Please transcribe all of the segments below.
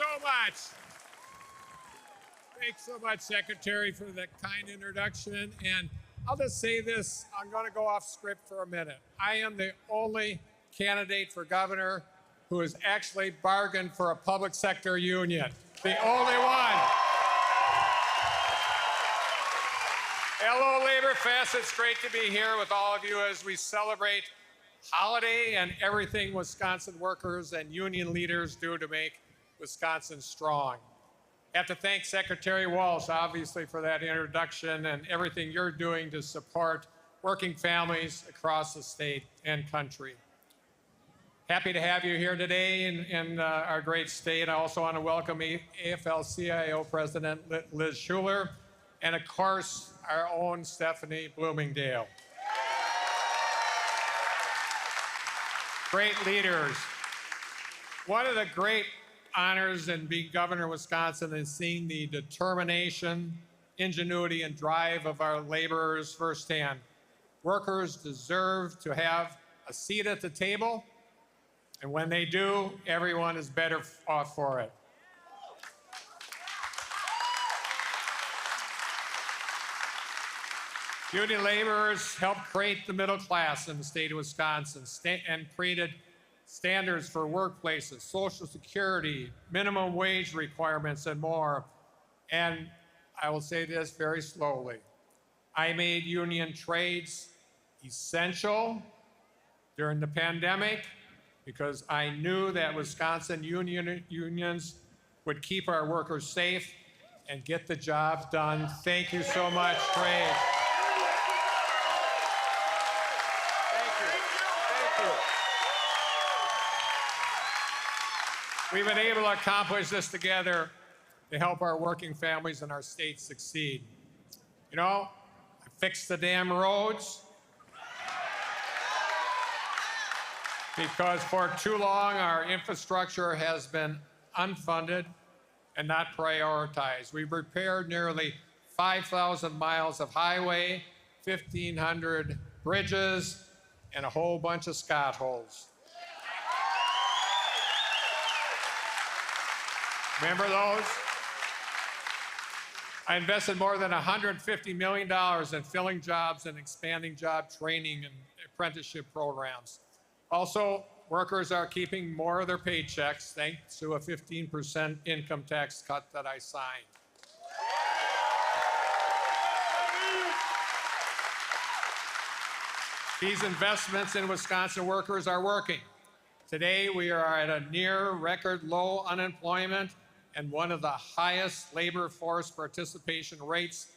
so much. Thanks so much, Secretary, for the kind introduction. And I'll just say this, I'm going to go off script for a minute. I am the only candidate for governor who has actually bargained for a public sector union. The only one. Hello, Labor Fest. It's great to be here with all of you as we celebrate holiday and everything Wisconsin workers and union leaders do to make Wisconsin strong. I have to thank Secretary Walsh, obviously, for that introduction and everything you're doing to support working families across the state and country. Happy to have you here today in our great state. I also want to welcome AFL-CIO President Liz Schuler, and of course, our own Stephanie Bloomingdale. Great leaders. One of the great honors in being governor of Wisconsin is seeing the determination, ingenuity, and drive of our laborers firsthand. Workers deserve to have a seat at the table, and when they do, everyone is better off for it. Union laborers helped create the middle class in the state of Wisconsin and created standards for workplaces, Social Security, minimum wage requirements, and more. And I will say this very slowly. I made union trades essential during the pandemic because I knew that Wisconsin unions would keep our workers safe and get the job done. Thank you so much, trade. We've been able to accomplish this together to help our working families and our state succeed. You know, I fixed the damn roads because for too long our infrastructure has been unfunded and not prioritized. We've repaired nearly 5,000 miles of highway, 1,500 bridges, and a whole bunch of Scott holes. Remember those? I invested more than $150 million in filling jobs and expanding job training and apprenticeship programs. Also, workers are keeping more of their paychecks thanks to a 15% income tax cut that I signed. These investments in Wisconsin workers are working. Today, we are at a near record low unemployment and one of the highest labor force participation rates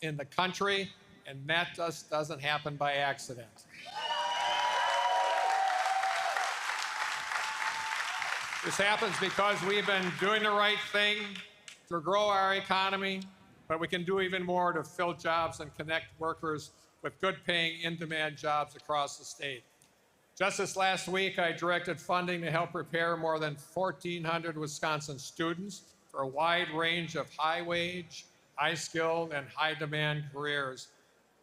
in the country, and that just doesn't happen by accident. This happens because we've been doing the right thing to grow our economy, but we can do even more to fill jobs and connect workers with good-paying, in-demand jobs across the state. Just this last week, I directed funding to help prepare more than 1,400 Wisconsin students for a wide range of high-wage, high-skilled, and high-demand careers.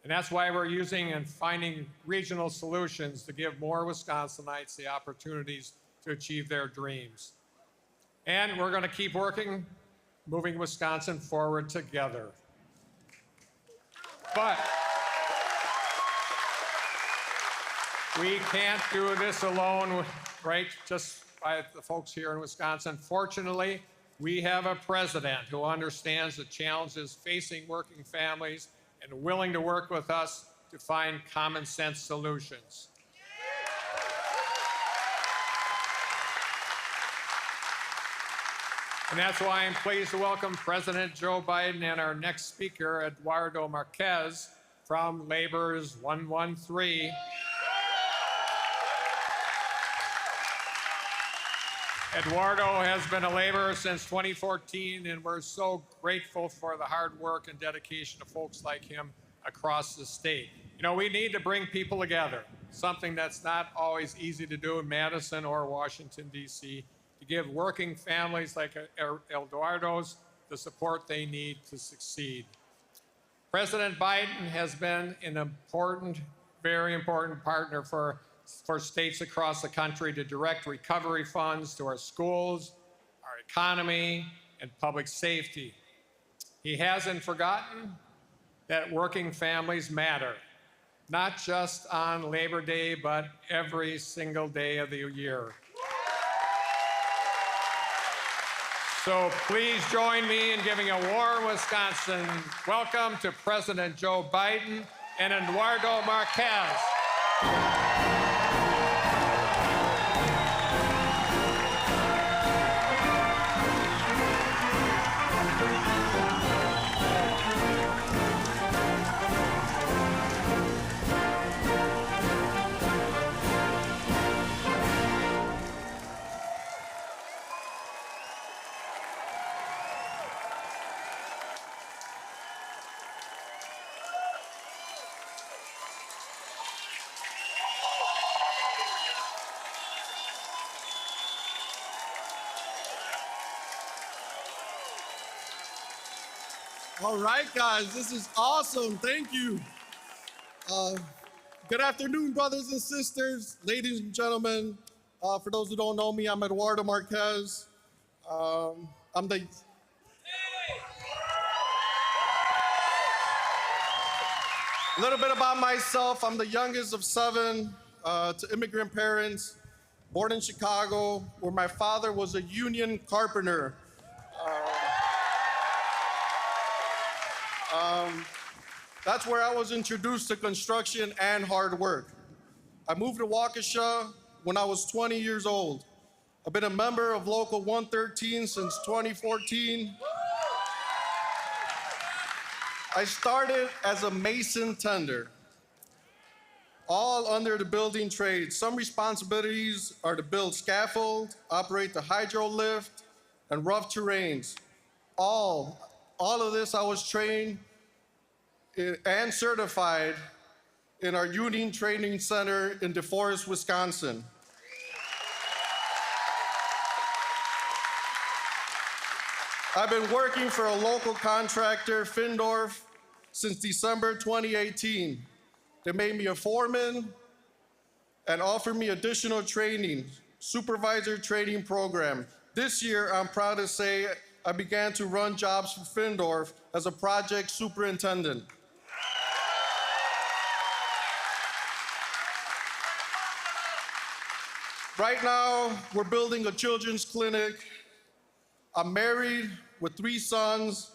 And that's why we're using and finding regional solutions to give more Wisconsinites the opportunities to achieve their dreams. And we're going to keep working, moving Wisconsin forward together. But we can't do this alone, right? Just by the folks here in Wisconsin. Fortunately, we have a president who understands the challenges facing working families and willing to work with us to find common sense solutions. And that's why I'm pleased to welcome President Joe Biden and our next speaker, Eduardo Marquez from Labor's 113. Eduardo has been a laborer since 2014, and we're so grateful for the hard work and dedication of folks like him across the state. You know, we need to bring people together, something that's not always easy to do in Madison or Washington, D.C., to give working families like Eduardo's the support they need to succeed. President Biden has been an important, very important partner for states across the country to direct recovery funds to our schools, our economy, and public safety. He hasn't forgotten that working families matter, not just on Labor Day, but every single day of the year. So please join me in giving a warm Wisconsin welcome to President Joe Biden and Eduardo Marquez. All right, guys, this is awesome. Thank you. Good afternoon, brothers and sisters, ladies and gentlemen. For those who don't know me, I'm Eduardo Marquez. A little bit about myself. I'm the youngest of 7 to immigrant parents, born in Chicago, where my father was a union carpenter. That's where I was introduced to construction and hard work. I moved to Waukesha when I was 20 years old. I've been a member of Local 113 since 2014. I started as a mason tender, all under the building trade. Some responsibilities are to build scaffold, operate the hydro lift, and rough terrains. All of this I was trained and certified in our Union Training Center in DeForest, Wisconsin. I've been working for a local contractor, Findorf, since December 2018. They made me a foreman and offered me additional training, supervisor training program. This year, I'm proud to say I began to run jobs for Findorf as a project superintendent. Right now, we're building a children's clinic. I'm married with 3 sons.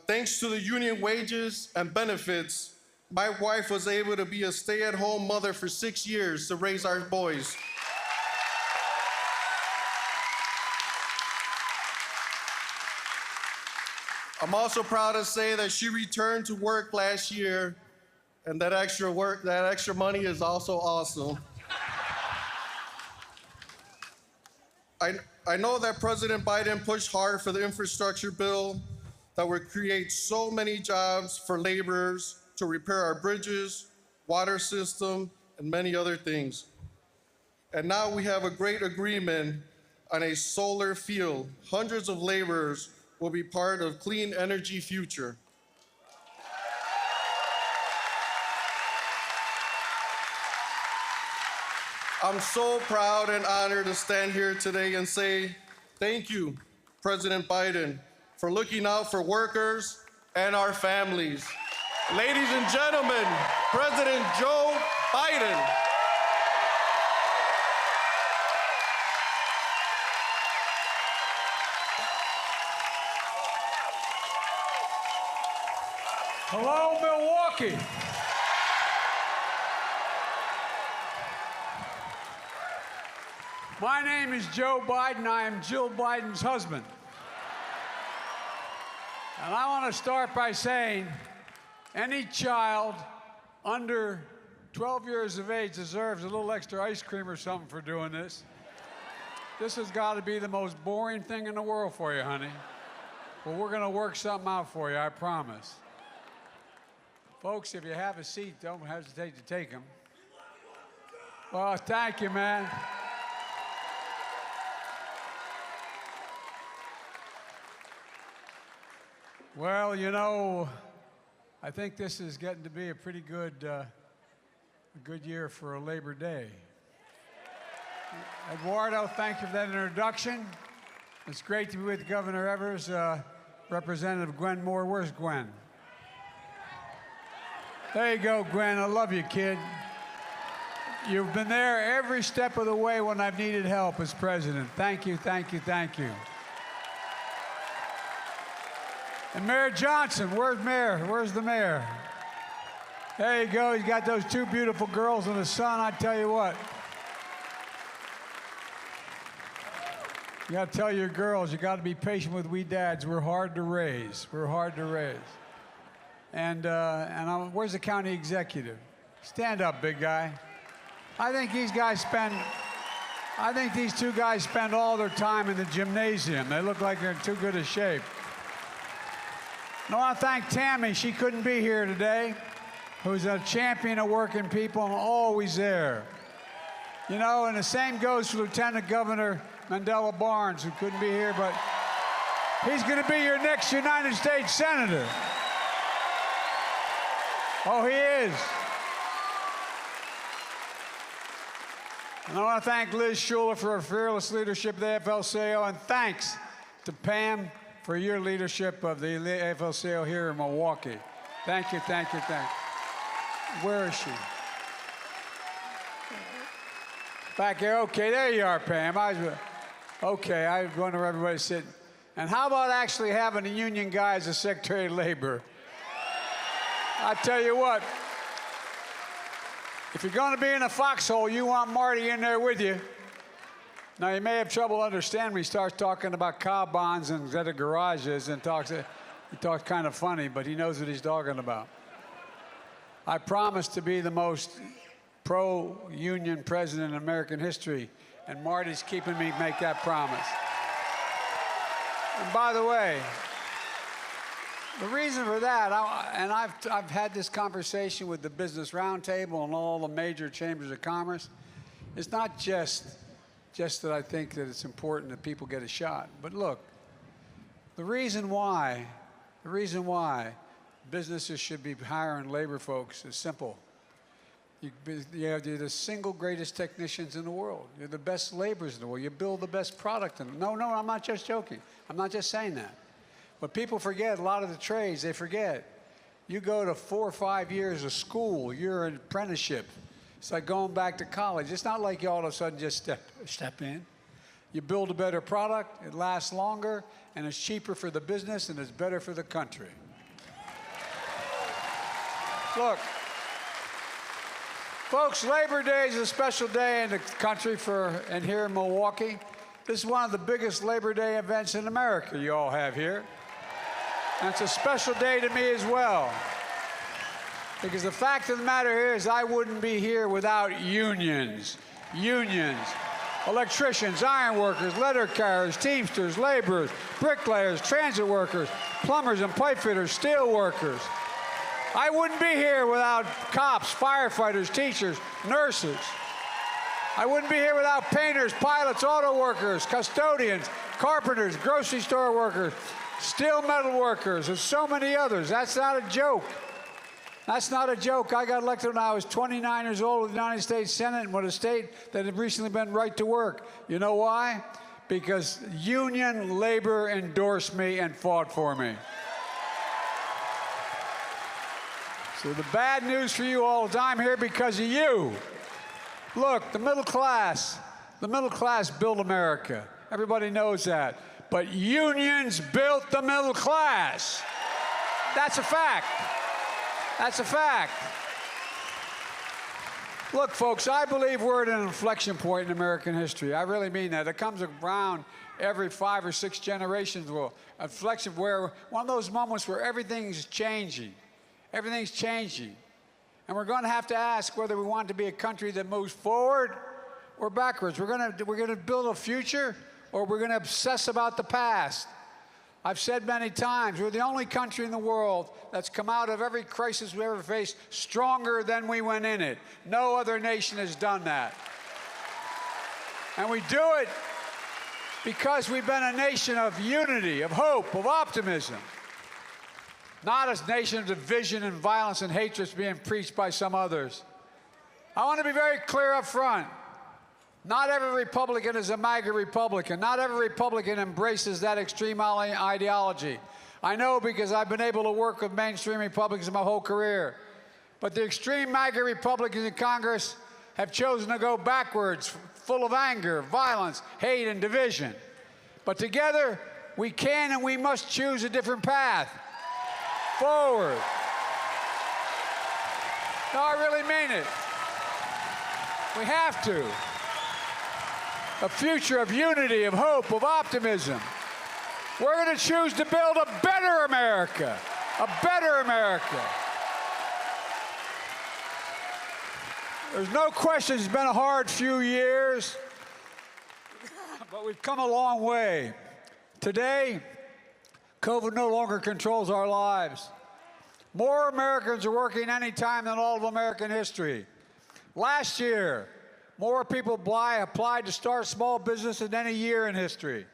Thanks to the union wages and benefits, my wife was able to be a stay-at-home mother for 6 years to raise our boys. I'm also proud to say that she returned to work last year, and that extra money is also awesome. I know that President Biden pushed hard for the infrastructure bill that would create so many jobs for laborers to repair our bridges, water system, and many other things. And now we have a great agreement on a solar field. Hundreds of laborers will be part of clean energy future. I'm so proud and honored to stand here today and say thank you, President Biden, for looking out for workers and our families. Ladies and gentlemen, President Joe Biden. Hello, Milwaukee. My name is Joe Biden. I am Jill Biden's husband. And I want to start by saying any child under 12 years of age deserves a little extra ice cream or something for doing this. This has got to be the most boring thing in the world for you, honey. But we're going to work something out for you, I promise. Folks, if you have a seat, don't hesitate to take them. Well, thank you, man. Well, you know, I think this is getting to be a pretty good year for a Labor Day. Eduardo, thank you for that introduction. It's great to be with Governor Evers. Representative Gwen Moore. Where's Gwen? There you go, Gwen. I love you, kid. You've been there every step of the way when I've needed help as president. Thank you, thank you, thank you. And Mayor Johnson, where's Mayor? Where's the mayor? There you go. He's got those two beautiful girls and the son. I tell you what. You got to tell your girls, you got to be patient with we dads. We're hard to raise. We're hard to raise. And where's the county executive? Stand up, big guy. I think these two guys spend all their time in the gymnasium. They look like they're in too good a shape. And I want to thank Tammy. She couldn't be here today, who's a champion of working people and always there. You know, and the same goes for Lieutenant Governor Mandela Barnes, who couldn't be here, but he's going to be your next United States Senator. Oh, he is. And I want to thank Liz Schuler for her fearless leadership of the AFL-CIO, and thanks to Pam for your leadership of the AFL-CIO here in Milwaukee. Thank you, thank you, thank you. Where is she? Back here. Okay, there you are, Pam. Okay, I wonder where everybody's sitting. And how about actually having a union guy as a Secretary of Labor? I tell you what, if you're going to be in a foxhole, you want Marty in there with you. Now, you may have trouble understanding when he starts talking about car bonds and instead garages and he talks kind of funny, but he knows what he's talking about. I promise to be the most pro-union president in American history, and Marty's keeping me make that promise. And by the way, the reason for that, I've had this conversation with the Business Roundtable and all the major chambers of commerce. It's not just that I think that it's important that people get a shot. But look, the reason why businesses should be hiring labor folks is simple. You're the single greatest technicians in the world. You're the best laborers in the world. You build the best product in the world. No, I'm not just joking. I'm not just saying that. But people forget, a lot of the trades, they forget. You go to 4 or 5 years of school, you're an apprenticeship. It's like going back to college. It's not like you all of a sudden just step in. You build a better product, it lasts longer, and it's cheaper for the business, and it's better for the country. Look, folks, Labor Day is a special day in the country and here in Milwaukee. This is one of the biggest Labor Day events in America you all have here. And it's a special day to me as well. Because the fact of the matter here is I wouldn't be here without unions. Unions. Electricians, iron workers, letter carriers, teamsters, laborers, bricklayers, transit workers, plumbers and pipe fitters, steel workers. I wouldn't be here without cops, firefighters, teachers, nurses. I wouldn't be here without painters, pilots, auto workers, custodians, carpenters, grocery store workers, steel metal workers, and so many others. That's not a joke. That's not a joke. I got elected when I was 29 years old with the United States Senate and with a state that had recently been right to work. You know why? Because union labor endorsed me and fought for me. So the bad news for you all is I'm here because of you. Look, the middle class built America. Everybody knows that. But unions built the middle class. That's a fact. That's a fact. Look, folks, I believe we're at an inflection point in American history. I really mean that. It comes around every 5 or 6 generations. Inflection where one of those moments where everything's changing. Everything's changing. And we're going to have to ask whether we want to be a country that moves forward or backwards. We're going to build a future, or we're going to obsess about the past. I've said many times, we're the only country in the world that's come out of every crisis we ever faced stronger than we went in it. No other nation has done that. And we do it because we've been a nation of unity, of hope, of optimism. Not a nation of division and violence and hatred being preached by some others. I want to be very clear up front. Not every Republican is a MAGA Republican. Not every Republican embraces that extreme ideology. I know because I've been able to work with mainstream Republicans my whole career. But the extreme MAGA Republicans in Congress have chosen to go backwards, full of anger, violence, hate, and division. But together, we can and we must choose a different path. Forward. No, I really mean it. We have to. A future of unity, of hope, of optimism. We're going to choose to build a better America. A better America. There's no question it's been a hard few years, but we've come a long way. Today, COVID no longer controls our lives. More Americans are working any time than all of American history. Last year, more people applied to start small business than any year in history.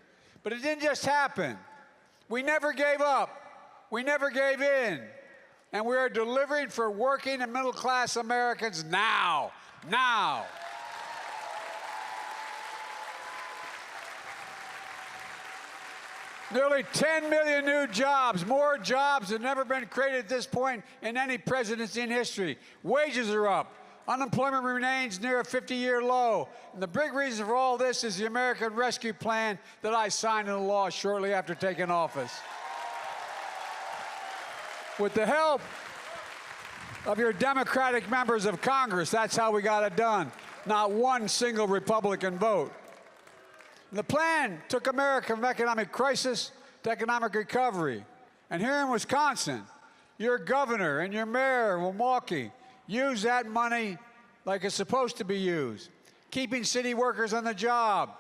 But it didn't just happen. We never gave up. We never gave in. And we are delivering for working and middle-class Americans now. Now. Nearly 10 million new jobs, more jobs than ever been created at this point in any presidency in history. Wages are up. Unemployment remains near a 50-year low. And the big reason for all this is the American Rescue Plan that I signed into law shortly after taking office. With the help of your Democratic members of Congress, that's how we got it done. Not one single Republican vote. And the plan took America from economic crisis to economic recovery. And here in Wisconsin, your governor and your mayor of Milwaukee use that money like it's supposed to be used, keeping city workers on the job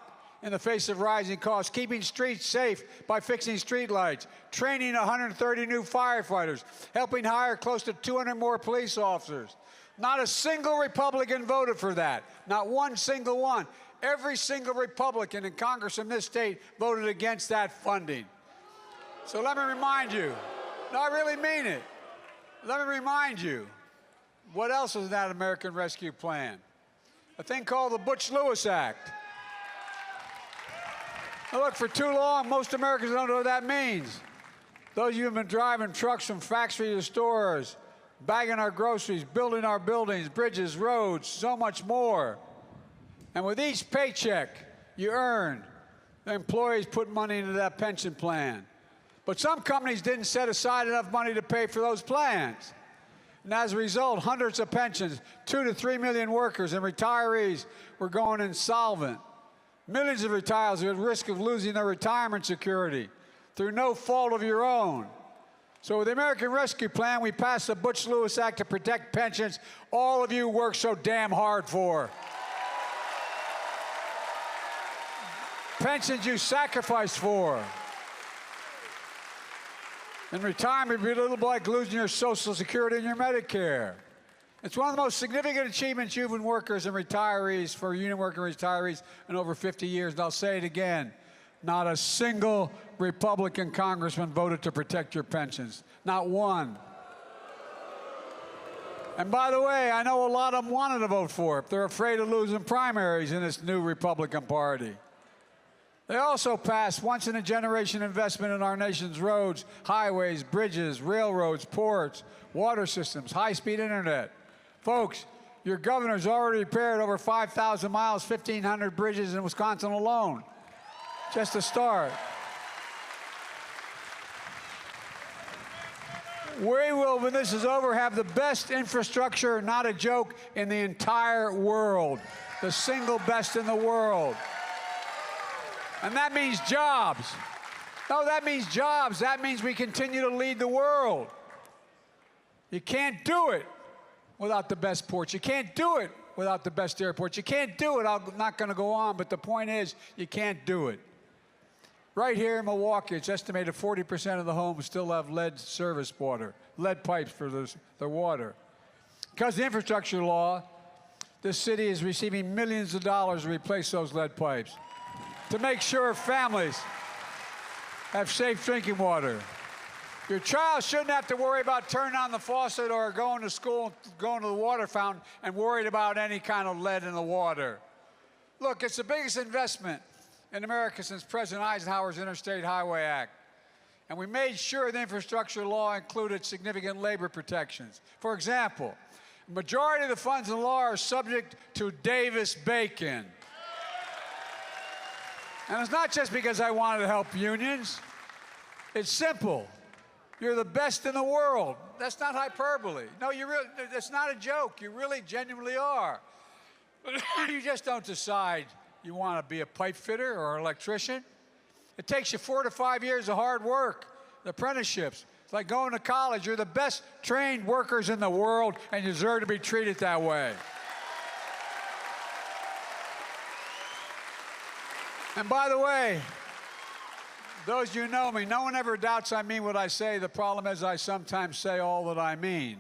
in the face of rising costs, keeping streets safe by fixing streetlights, training 130 new firefighters, helping hire close to 200 more police officers. Not a single Republican voted for that, not one single one. Every single Republican in Congress in this state voted against that funding. So let me remind you, no, I really mean it. Let me remind you, what else is in that American Rescue Plan? A thing called the Butch-Lewis Act. Now look, for too long, most Americans don't know what that means. Those of you who have been driving trucks from factory to stores, bagging our groceries, building our buildings, bridges, roads, so much more. And with each paycheck you earn, the employees put money into that pension plan. But some companies didn't set aside enough money to pay for those plans. And as a result, hundreds of pensions, 2 to 3 million workers and retirees were going insolvent. Millions of retirees are at risk of losing their retirement security through no fault of your own. So with the American Rescue Plan, we passed the Butch-Lewis Act to protect pensions all of you work so damn hard for. Pensions you sacrificed for. And retirement would be a little like losing your Social Security and your Medicare. It's one of the most significant achievements union workers and retirees for union worker retirees in over 50 years. And I'll say it again, not a single Republican congressman voted to protect your pensions. Not one. And by the way, I know a lot of them wanted to vote for it. They're afraid of losing primaries in this new Republican Party. They also passed once-in-a-generation investment in our nation's roads, highways, bridges, railroads, ports, water systems, high-speed internet. Folks, your governor's already repaired over 5,000 miles, 1,500 bridges in Wisconsin alone. Just a start. We will, when this is over, have the best infrastructure, not a joke, in the entire world. The single best in the world. And that means jobs. No, that means jobs. That means we continue to lead the world. You can't do it without the best ports. You can't do it without the best airports. You can't do it. I'm not going to go on, but the point is, you can't do it. Right here in Milwaukee, it's estimated 40% of the homes still have lead service water, lead pipes for their water. Because of the infrastructure law, this city is receiving millions of dollars to replace those lead pipes, to make sure families have safe drinking water. Your child shouldn't have to worry about turning on the faucet or going to school, going to the water fountain, and worried about any kind of lead in the water. Look, it's the biggest investment in America since President Eisenhower's Interstate Highway Act. And we made sure the infrastructure law included significant labor protections. For example, the majority of the funds in the law are subject to Davis-Bacon. And it's not just because I wanted to help unions. It's simple. You're the best in the world. That's not hyperbole. No, that's not a joke. You really genuinely are. You just don't decide you want to be a pipe fitter or an electrician. It takes you 4 to 5 years of hard work, apprenticeships. It's like going to college. You're the best trained workers in the world, and you deserve to be treated that way. And by the way, those of you who know me, no one ever doubts I mean what I say. The problem is I sometimes say all that I mean.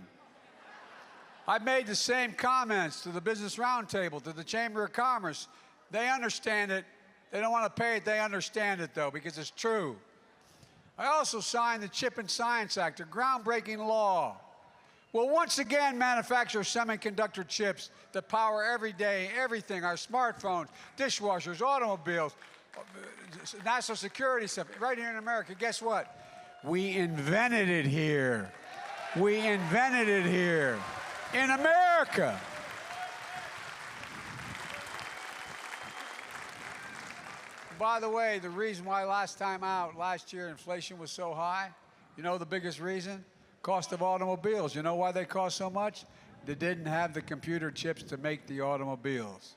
I've made the same comments to the Business Roundtable, to the Chamber of Commerce. They understand it. They don't want to pay it. They understand it, though, because it's true. I also signed the Chip and Science Act, a groundbreaking law. Will once again manufacture semiconductor chips that power every day, everything, our smartphones, dishwashers, automobiles, national security stuff, right here in America. Guess what? We invented it here. We invented it here in America. By the way, the reason why last year, inflation was so high, you know the biggest reason? Cost of automobiles. You know why they cost so much? They didn't have the computer chips to make the automobiles.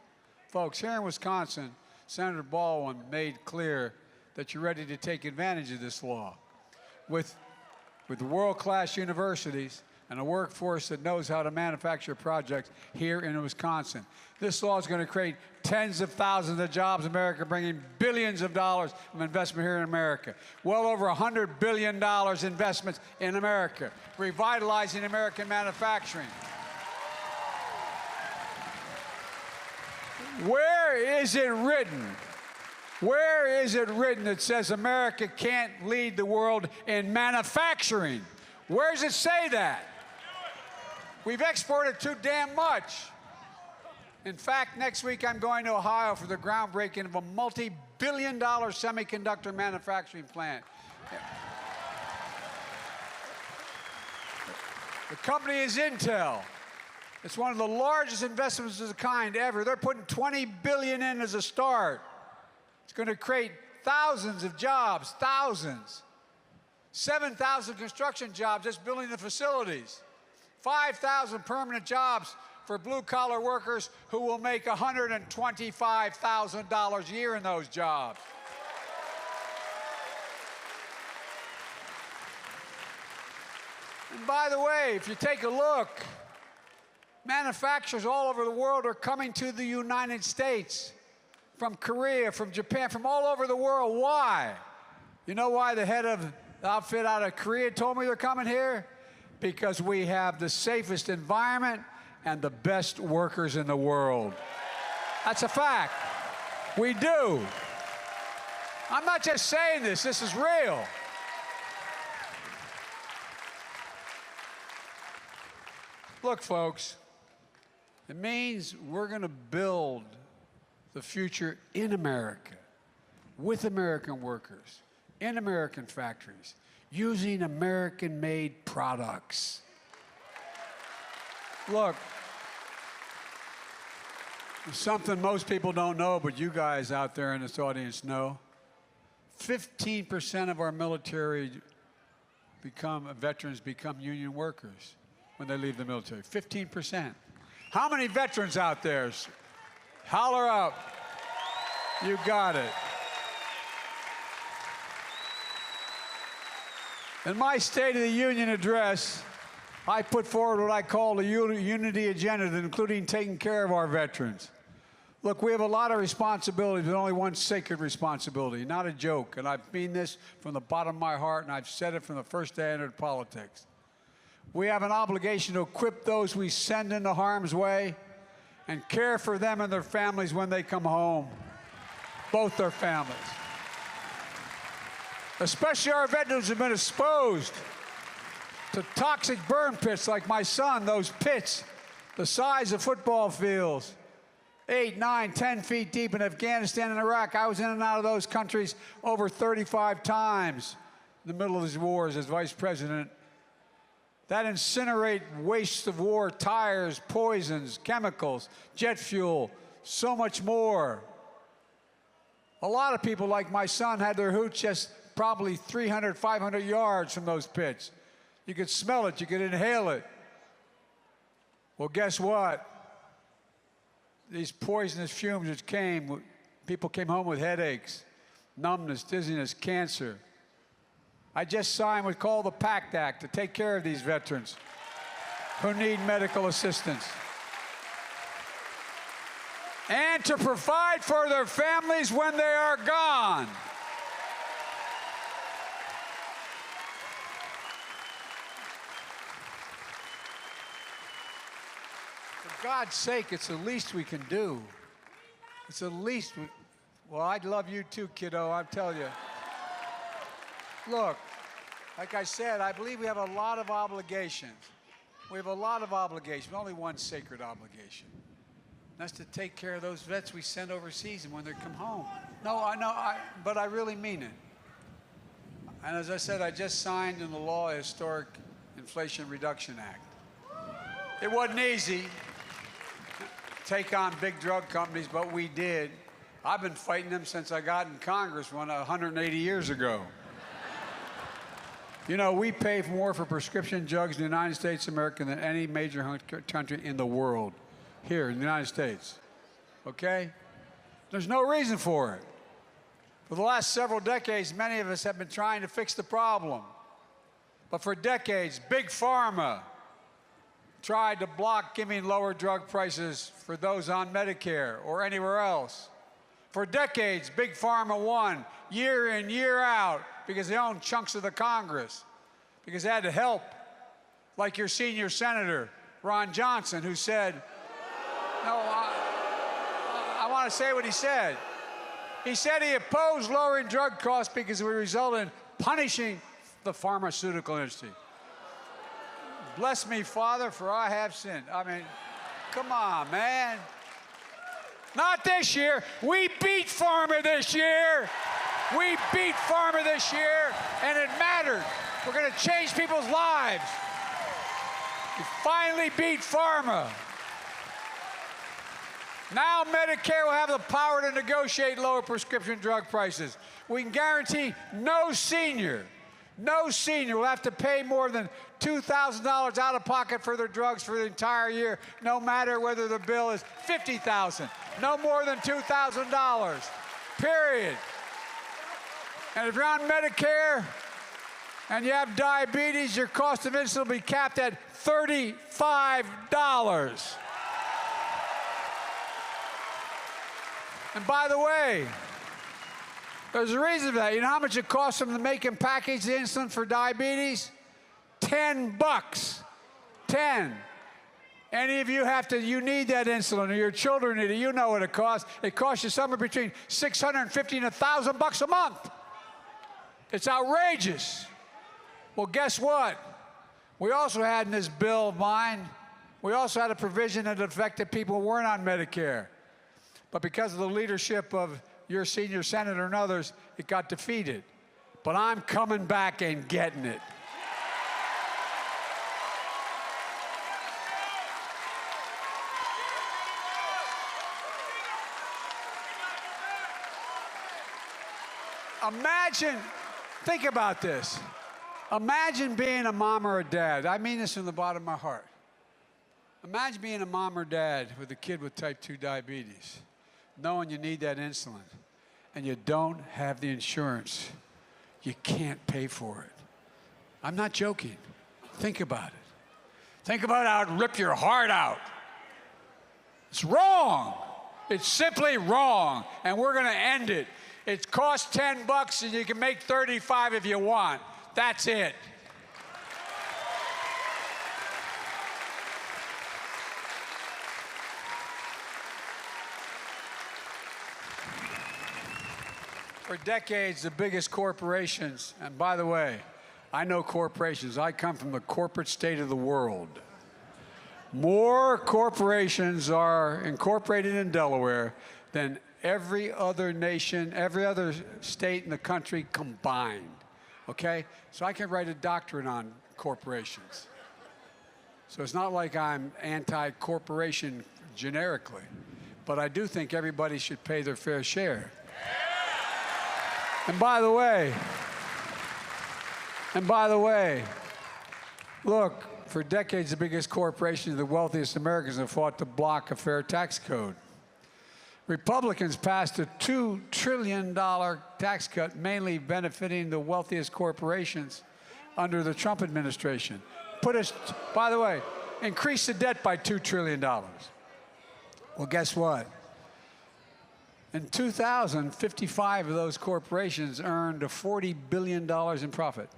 Folks, here in Wisconsin, Senator Baldwin made clear that you're ready to take advantage of this law. With world-class universities and a workforce that knows how to manufacture projects here in Wisconsin. This law is going to create tens of thousands of jobs in America, bringing billions of dollars of investment here in America. Well over $100 billion investments in America, revitalizing American manufacturing. Where is it written? Where is it written that says America can't lead the world in manufacturing? Where does it say that? We've exported too damn much. In fact, next week I'm going to Ohio for the groundbreaking of a multi-billion-dollar semiconductor manufacturing plant. The company is Intel. It's one of the largest investments of the kind ever. They're putting $20 billion in as a start. It's going to create thousands of jobs, thousands. 7,000 construction jobs just building the facilities. 5,000 permanent jobs for blue-collar workers who will make $125,000 a year in those jobs. And by the way, if you take a look, manufacturers all over the world are coming to the United States, from Korea, from Japan, from all over the world. Why? You know why the head of the outfit out of Korea told me they're coming here? Because we have the safest environment and the best workers in the world. That's a fact. We do. I'm not just saying this. This is real. Look, folks, it means we're going to build the future in America, with American workers, in American factories, using American-made products. Look, something most people don't know, but you guys out there in this audience know. 15% of our military veterans become union workers when they leave the military. 15%. How many veterans out there? Holler out. You got it. In my State of the Union address, I put forward what I call the unity agenda, including taking care of our veterans. Look, we have a lot of responsibilities, but only one sacred responsibility, not a joke. And I mean this from the bottom of my heart, and I've said it from the first day I entered politics. We have an obligation to equip those we send into harm's way and care for them and their families when they come home, both their families. Especially our veterans who have been exposed to toxic burn pits like my son, those pits the size of football fields. 8, 9, 10 feet deep in Afghanistan and Iraq. I was in and out of those countries over 35 times in the middle of these wars as vice president. That incinerate wastes of war, tires, poisons, chemicals, jet fuel, so much more. A lot of people, like my son, had their hooch just probably 300, 500 yards from those pits. You could smell it, you could inhale it. Well, guess what? These poisonous fumes which came, people came home with headaches, numbness, dizziness, cancer. I just signed what's called the PACT Act to take care of these veterans who need medical assistance and to provide for their families when they are gone. For God's sake, it's the least we can do. It's the least we... Well, I'd love you too, kiddo, I'm telling you. Look, like I said, I believe we have a lot of obligations. We have a lot of obligations, only one sacred obligation. And that's to take care of those vets we send overseas and when they come home. No, I know, but I really mean it. And as I said, I just signed into law a historic Inflation Reduction Act. It wasn't easy to take on big drug companies, but we did. I've been fighting them since I got in Congress 180 years ago. You know, we pay more for prescription drugs in the United States of America than any major country in the world, here in the United States, okay? There's no reason for it. For the last several decades, many of us have been trying to fix the problem. But for decades, Big Pharma tried to block giving lower drug prices for those on Medicare or anywhere else. For decades, Big Pharma won year in, year out because they owned chunks of the Congress, because they had to help, like your senior senator, Ron Johnson, who said, no, I want to say what he said. He said he opposed lowering drug costs because it would result in punishing the pharmaceutical industry. Bless me, Father, for I have sinned. I mean, come on, man. Not this year. We beat Pharma this year. We beat Pharma this year, and it mattered. We're going to change people's lives. We finally beat Pharma. Now Medicare will have the power to negotiate lower prescription drug prices. We can guarantee no senior will have to pay more than $2,000 out of pocket for their drugs for the entire year, no matter whether the bill is $50,000, no more than $2,000, period. And if you're on Medicare and you have diabetes, your cost of insulin will be capped at $35. And by the way, there's a reason for that. You know how much it costs them to make and package the insulin for diabetes? $10. 10. Any of you you need that insulin, or your children need it, you know what it costs. It costs you somewhere between $650 and $1,000 a month. It's outrageous. Well, guess what? We also had in this bill of mine, we also had a provision that affected people who weren't on Medicare. But because of the leadership of your senior senator and others, it got defeated. But I'm coming back and getting it. Imagine, think about this. Imagine being a mom or a dad. I mean this from the bottom of my heart. Imagine being a mom or dad with a kid with type 2 diabetes, knowing you need that insulin, and you don't have the insurance. You can't pay for it. I'm not joking. Think about it. Think about how it'd rip your heart out. It's wrong. It's simply wrong, and we're going to end it. It costs $10, and you can make 35 if you want. That's it. For decades, the biggest corporations, and by the way, I know corporations. I come from the corporate state of the world. More corporations are incorporated in Delaware than every other nation, every other state in the country combined. Okay? So I can write a doctorate on corporations. So it's not like I'm anti-corporation generically, but I do think everybody should pay their fair share. And by the way, look, for decades, the biggest corporations, the wealthiest Americans have fought to block a fair tax code. Republicans passed a $2 trillion tax cut, mainly benefiting the wealthiest corporations under the Trump administration. By the way, increased the debt by $2 trillion. Well, guess what? In 2000, 55 of those corporations earned $40 billion in profit.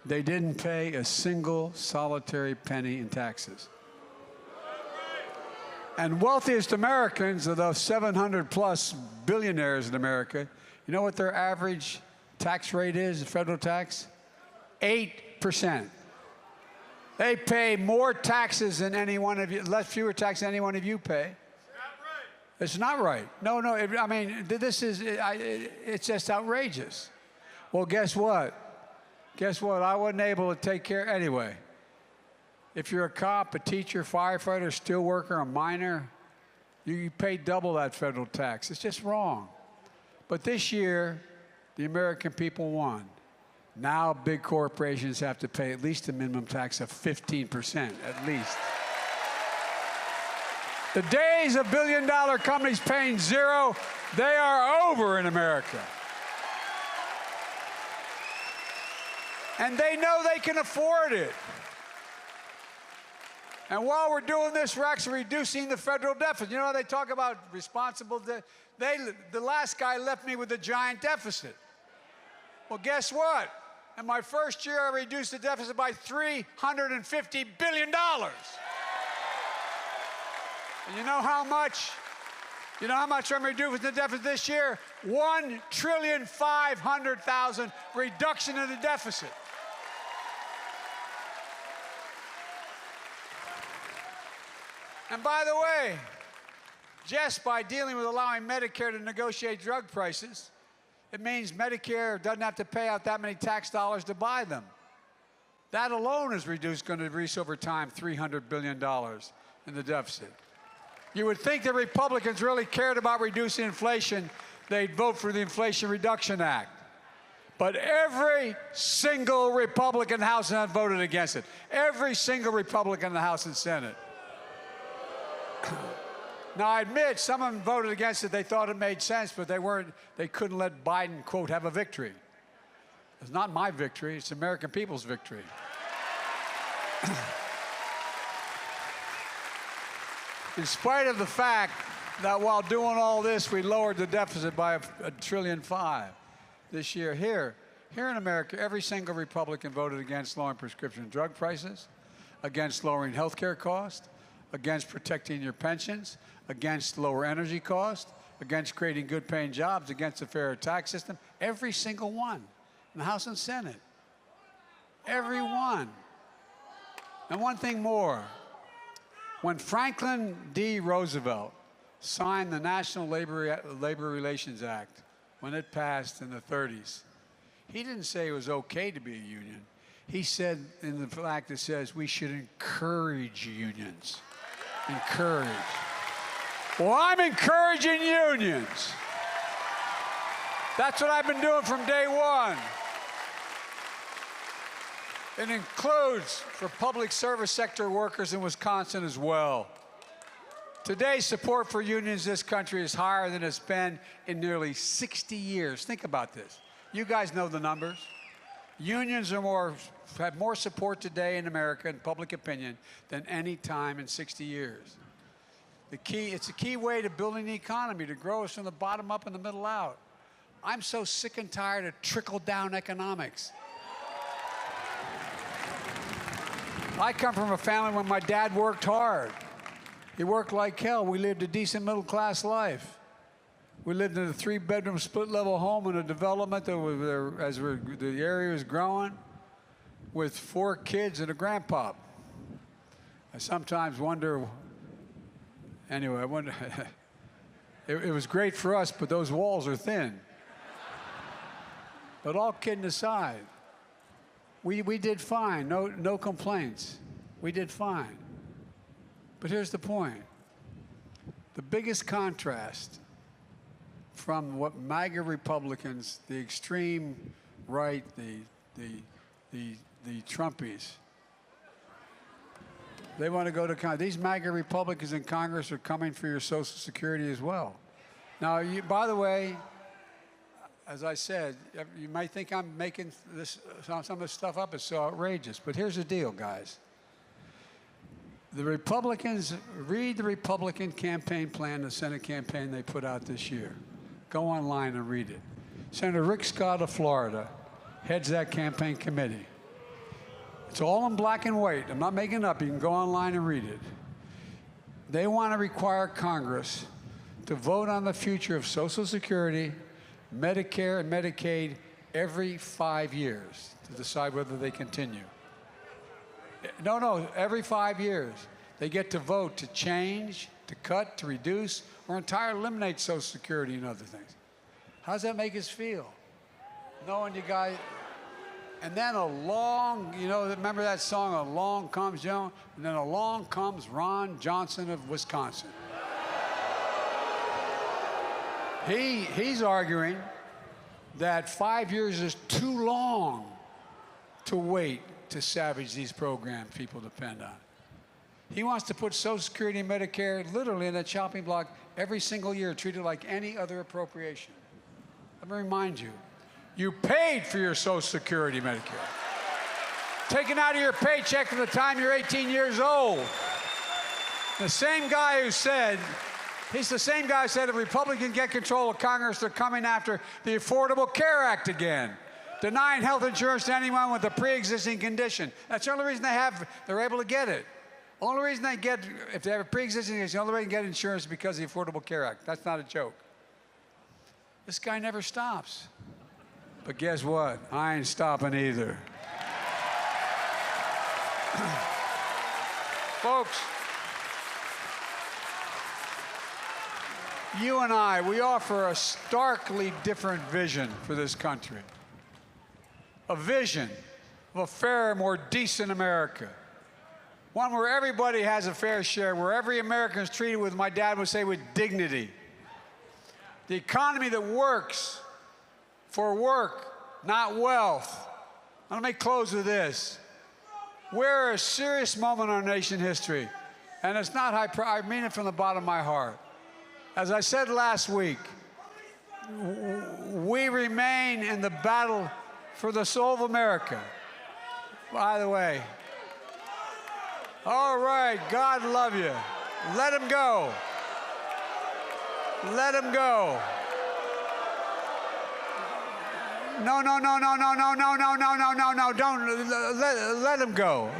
They didn't pay a single solitary penny in taxes. And wealthiest Americans are those 700+ billionaires in America. You know what their average tax rate is, federal tax? 8%. They pay more taxes than any one of you, fewer taxes than any one of you pay. It's not right. No, I mean, it's just outrageous. Well, guess what? Guess what? I wasn't able to take care anyway. If you're a cop, a teacher, firefighter, steelworker, a miner, you pay double that federal tax. It's just wrong. But this year, the American people won. Now big corporations have to pay at least a minimum tax of 15%, at least. The days of billion-dollar companies paying zero, they are over in America. And they know they can afford it. And while we're doing this, we're actually reducing the federal deficit. You know how they talk about responsible debt? The last guy left me with a giant deficit. Well, guess what? In my first year, I reduced the deficit by $350 billion. And you know how much? You know how much I'm reducing the deficit this year? $1,500,000,000 reduction in the deficit. And by the way, just by dealing with allowing Medicare to negotiate drug prices, it means Medicare doesn't have to pay out that many tax dollars to buy them. That alone is going to reduce over time $300 billion in the deficit. You would think the Republicans really cared about reducing inflation, they'd vote for the Inflation Reduction Act. But every single Republican in the House and Senate voted against it. Every single Republican in the House and Senate. Now, I admit, some of them voted against it. They thought it made sense, but they couldn't let Biden, quote, have a victory. It's not my victory. It's the American people's victory. In spite of the fact that while doing all this, we lowered the deficit by $1.5 trillion this year. Here in America, every single Republican voted against lowering prescription drug prices, against lowering health care costs, against protecting your pensions, against lower energy costs, against creating good-paying jobs, against a fair tax system. Every single one in the House and Senate. Every one. And one thing more. When Franklin D. Roosevelt signed the National Labor Relations Act, when it passed in the 30s, he didn't say it was okay to be a union. He said in the act it says we should encourage unions. Encourage. Well, I'm encouraging unions. That's what I've been doing from day one. It includes for public service sector workers in Wisconsin as well. Today, support for unions in this country is higher than it's been in nearly 60 years. Think about this. You guys know the numbers. Unions have more support today in America in public opinion than any time in 60 years. It's a key way to building the economy, to grow us from the bottom up and the middle out. I'm so sick and tired of trickle-down economics. I come from a family where my dad worked hard. He worked like hell. We lived a decent middle-class life. We lived in a 3-bedroom split-level home in a development that was, the area was growing, with 4 kids and a grandpop. I sometimes wonder, anyway, I wonder, it was great for us, but those walls are thin. But all kidding aside, we did fine, no complaints. We did fine. But here's the point. The biggest contrast from what MAGA Republicans, the extreme right, the Trumpies, they want to go to Congress. These MAGA Republicans in Congress are coming for your Social Security as well. Now, by the way, as I said, you might think I'm making some of this stuff up. It's so outrageous. But here's the deal, guys. The Republicans, read the Republican campaign plan, the Senate campaign they put out this year. Go online and read it. Senator Rick Scott of Florida heads that campaign committee. It's all in black and white. I'm not making it up. You can go online and read it. They want to require Congress to vote on the future of Social Security, Medicare, and Medicaid every 5 years to decide whether they continue. No, every 5 years. They get to vote to change, to cut, to reduce, or entirely eliminate Social Security and other things. How does that make us feel? Knowing you guys, and then along, remember that song, Along Comes Joan? And then along comes Ron Johnson of Wisconsin. He's arguing that 5 years is too long to wait to savage these programs people depend on. He wants to put Social Security and Medicare literally in a chopping block every single year, treated like any other appropriation. Let me remind you, you paid for your Social Security and Medicare. Taken out of your paycheck from the time you're 18 years old. The same guy who said, he's the same guy who said if Republicans get control of Congress, they're coming after the Affordable Care Act again, denying health insurance to anyone with a pre-existing condition. That's the only reason they're able to get it. Only reason they get, if they have a pre-existing condition, the only way they can get insurance is because of the Affordable Care Act. That's not a joke. This guy never stops. But guess what? I ain't stopping either. Folks, you and I, we offer a starkly different vision for this country. A vision of a fairer, more decent America. One where everybody has a fair share, where every American is treated with, my dad would say, with dignity. The economy that works for work, not wealth. Let me close with this. We're at a serious moment in our nation's history, and it's not I mean it from the bottom of my heart. As I said last week, we remain in the battle for the soul of America. By the way, all right, God love you. Let him go. Let him go. No, don't let him go.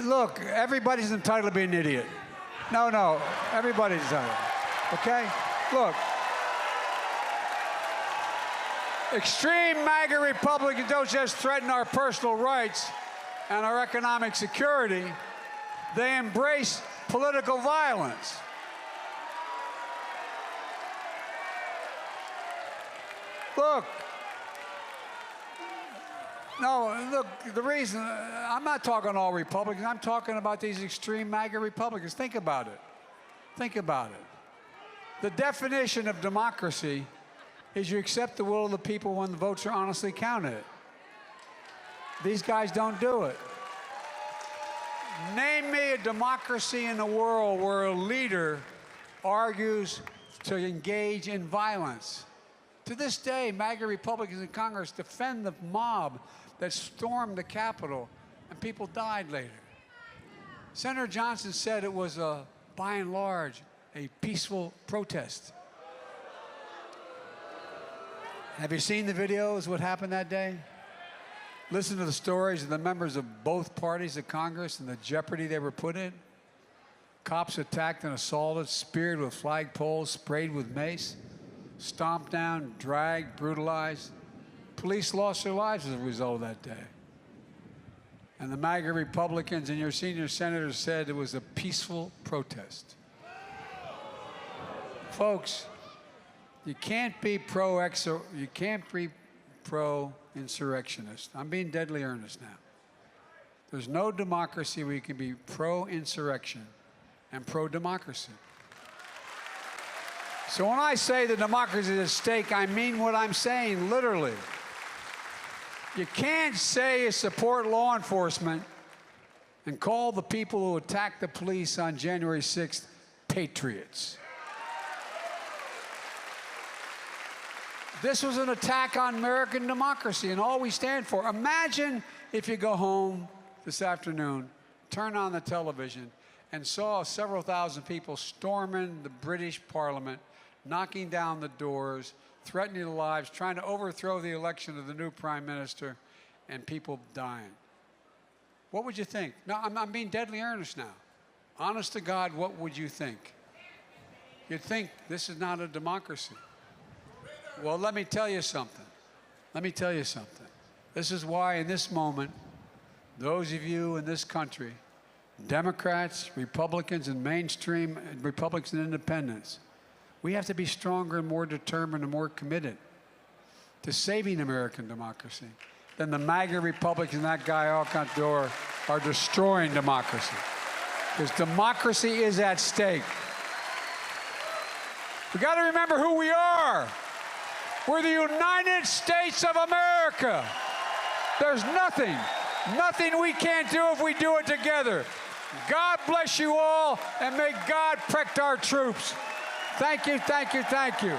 Look, everybody's entitled to be an idiot. No, everybody's entitled. Okay? Look. Extreme MAGA Republicans don't just threaten our personal rights and our economic security, they embrace political violence. Look, the reason, I'm not talking all Republicans, I'm talking about these extreme MAGA Republicans. Think about it. Think about it. The definition of democracy is you accept the will of the people when the votes are honestly counted. These guys don't do it. Name me a democracy in the world where a leader argues to engage in violence. To this day, MAGA Republicans in Congress defend the mob that stormed the Capitol, and people died later. Senator Johnson said it was, by and large, a peaceful protest. Have you seen the videos, what happened that day? Listen to the stories of the members of both parties of Congress and the jeopardy they were put in. Cops attacked and assaulted, speared with flagpoles, sprayed with mace, stomped down, dragged, brutalized. Police lost their lives as a result of that day. And the MAGA Republicans and your senior senators said it was a peaceful protest. Folks, you can't be pro-insurrectionist. I'm being deadly earnest now. There's no democracy where you can be pro-insurrection and pro-democracy. So when I say the democracy is at stake, I mean what I'm saying, literally. You can't say you support law enforcement and call the people who attacked the police on January 6th patriots. This was an attack on American democracy and all we stand for. Imagine if you go home this afternoon, turn on the television, and saw several thousand people storming the British Parliament, knocking down the doors, threatening their lives, trying to overthrow the election of the new prime minister, and people dying. What would you think? No, I'm being deadly earnest now. Honest to God, what would you think? You'd think this is not a democracy. Well, let me tell you something. Let me tell you something. This is why in this moment, those of you in this country, Democrats, Republicans, and mainstream Republicans and independents, we have to be stronger and more determined and more committed to saving American democracy than the MAGA Republicans and that guy Alcantara are destroying democracy. Because democracy is at stake. We got to remember who we are. We're the United States of America. There's nothing we can't do if we do it together. God bless you all, and may God protect our troops. Thank you, thank you, thank you.